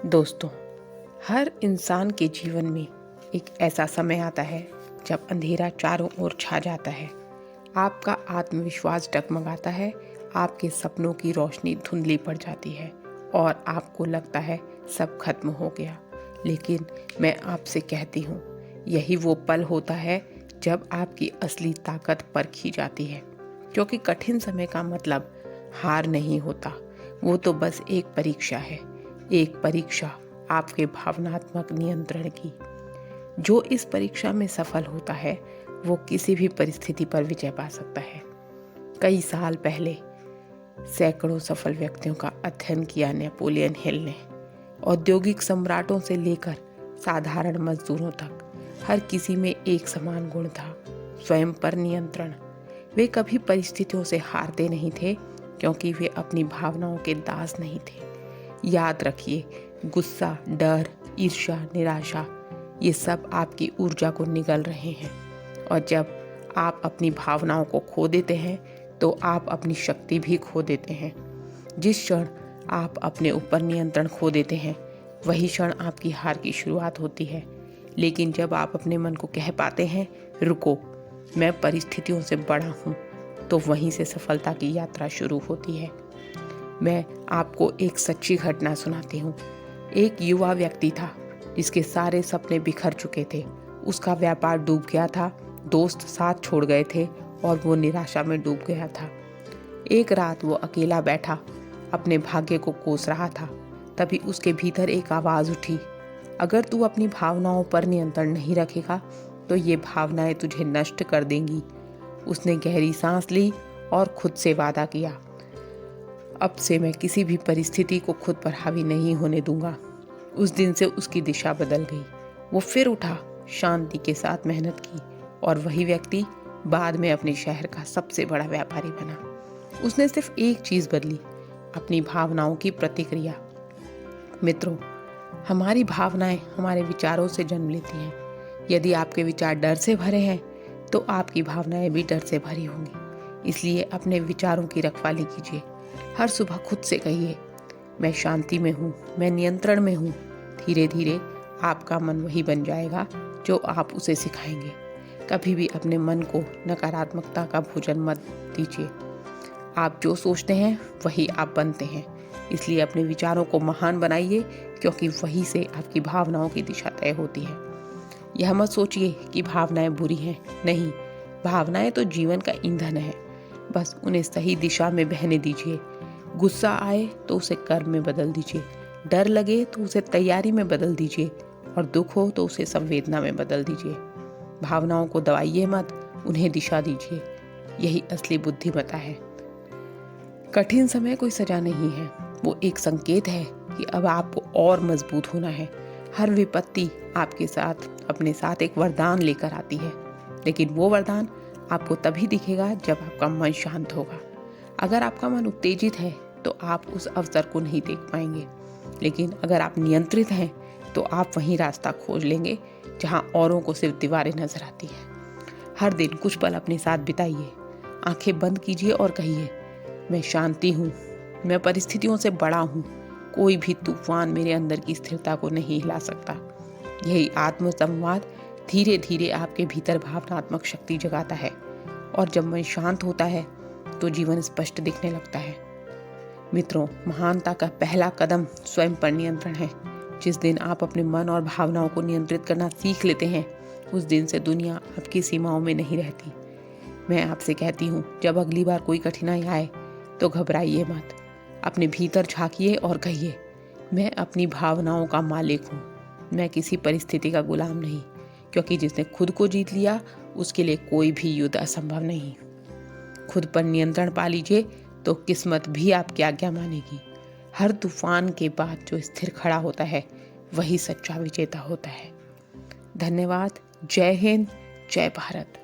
दोस्तों, हर इंसान के जीवन में एक ऐसा समय आता है जब अंधेरा चारों ओर छा जाता है। आपका आत्मविश्वास डगमगाता है, आपके सपनों की रोशनी धुंधली पड़ जाती है और आपको लगता है सब खत्म हो गया। लेकिन मैं आपसे कहती हूँ, यही वो पल होता है जब आपकी असली ताकत परखी जाती है। क्योंकि कठिन समय का मतलब हार नहीं होता, वो तो बस एक परीक्षा है। एक परीक्षा आपके भावनात्मक नियंत्रण की। जो इस परीक्षा में सफल होता है वो किसी भी परिस्थिति पर विजय पा सकता है। कई साल पहले सैकड़ों सफल व्यक्तियों का अध्ययन किया नेपोलियन हिल ने। औद्योगिक सम्राटों से लेकर साधारण मजदूरों तक हर किसी में एक समान गुण था, स्वयं पर नियंत्रण। वे कभी परिस्थितियों से हारते नहीं थे क्योंकि वे अपनी भावनाओं के दास नहीं थे। याद रखिए, गुस्सा, डर, ईर्ष्या, निराशा, ये सब आपकी ऊर्जा को निगल रहे हैं। और जब आप अपनी भावनाओं को खो देते हैं तो आप अपनी शक्ति भी खो देते हैं। जिस क्षण आप अपने ऊपर नियंत्रण खो देते हैं वही क्षण आपकी हार की शुरुआत होती है। लेकिन जब आप अपने मन को कह पाते हैं, रुको, मैं परिस्थितियों से बड़ा हूँ, तो वहीं से सफलता की यात्रा शुरू होती है। मैं आपको एक सच्ची घटना सुनाती हूँ। एक युवा व्यक्ति था जिसके सारे सपने बिखर चुके थे। उसका व्यापार डूब गया था, दोस्त साथ छोड़ गए थे और वो निराशा में डूब गया था। एक रात वो अकेला बैठा अपने भाग्य को कोस रहा था। तभी उसके भीतर एक आवाज़ उठी, अगर तू अपनी भावनाओं पर नियंत्रण नहीं रखेगा तो ये भावनाएं तुझे नष्ट कर देंगी। उसने गहरी सांस ली और खुद से वादा किया, अब से मैं किसी भी परिस्थिति को खुद पर हावी नहीं होने दूंगा। उस दिन से उसकी दिशा बदल गई। वो फिर उठा, शांति के साथ मेहनत की और वही व्यक्ति बाद में अपने शहर का सबसे बड़ा व्यापारी बना। उसने सिर्फ एक चीज बदली, अपनी भावनाओं की प्रतिक्रिया। मित्रों, हमारी भावनाएं हमारे विचारों से जन्म लेती हैं। यदि आपके विचार डर से भरे हैं तो आपकी भावनाएं भी डर से भरी होंगी। इसलिए अपने विचारों की रखवाली कीजिए। हर सुबह खुद से कहिए, मैं शांति में हूँ, मैं नियंत्रण में हूँ। धीरे धीरे आपका मन वही बन जाएगा जो आप उसे सिखाएंगे। कभी भी अपने मन को नकारात्मकता का भोजन मत दीजिए। आप जो सोचते हैं वही आप बनते हैं। इसलिए अपने विचारों को महान बनाइए, क्योंकि वही से आपकी भावनाओं की दिशा तय होती है। यह मत सोचिए कि भावनाएं बुरी हैं। नहीं, भावनाएं तो जीवन का ईंधन है। बस उन्हें सही दिशा में बहने दीजिए। गुस्सा आए तो उसे कर्म में बदल दीजिए, डर लगे तो उसे तैयारी में बदल दीजिए और दुख हो तो उसे संवेदना में बदल दीजिए। भावनाओं को दबाइए मत, उन्हें दिशा दीजिए। यही असली बुद्धिमत्ता है। कठिन समय कोई सजा नहीं है, वो एक संकेत है कि अब आपको और मजबूत होना है। हर विपत्ति आपके साथ अपने साथ एक वरदान लेकर आती है, लेकिन वो वरदान आपको तभी दिखेगा जब आपका मन शांत होगा। अगर आपका मन उत्तेजित है तो आप उस अवसर को नहीं देख पाएंगे, लेकिन अगर आप नियंत्रित हैं तो आप वहीं रास्ता खोज लेंगे जहां औरों को सिर्फ दीवारें नजर आती हैं। हर दिन कुछ पल अपने साथ बिताइए। आंखें बंद कीजिए और कहिए, मैं शांति हूँ, मैं परिस्थितियों से बड़ा हूँ, कोई भी तूफान मेरे अंदर की स्थिरता को नहीं हिला सकता। यही आत्म संवाद धीरे धीरे आपके भीतर भावनात्मक शक्ति जगाता है और जब मन शांत होता है तो जीवन स्पष्ट दिखने लगता है। मित्रों, महानता का पहला कदम स्वयं पर नियंत्रण है। जिस दिन आप अपने मन और भावनाओं को नियंत्रित करना सीख लेते हैं, उस दिन से दुनिया आपकी सीमाओं में नहीं रहती। मैं आपसे कहती हूँ, जब अगली बार कोई कठिनाई आए तो घबराइए मत। अपने भीतर झांकिए और कहिए, मैं अपनी भावनाओं का मालिक हूँ, मैं किसी परिस्थिति का गुलाम नहीं। क्योंकि जिसने खुद को जीत लिया उसके लिए कोई भी युद्ध असंभव नहीं। खुद पर नियंत्रण पा लीजिए तो किस्मत भी आपकी आज्ञा मानेगी। हर तूफान के बाद जो स्थिर खड़ा होता है वही सच्चा विजेता होता है। धन्यवाद। जय हिंद, जय भारत।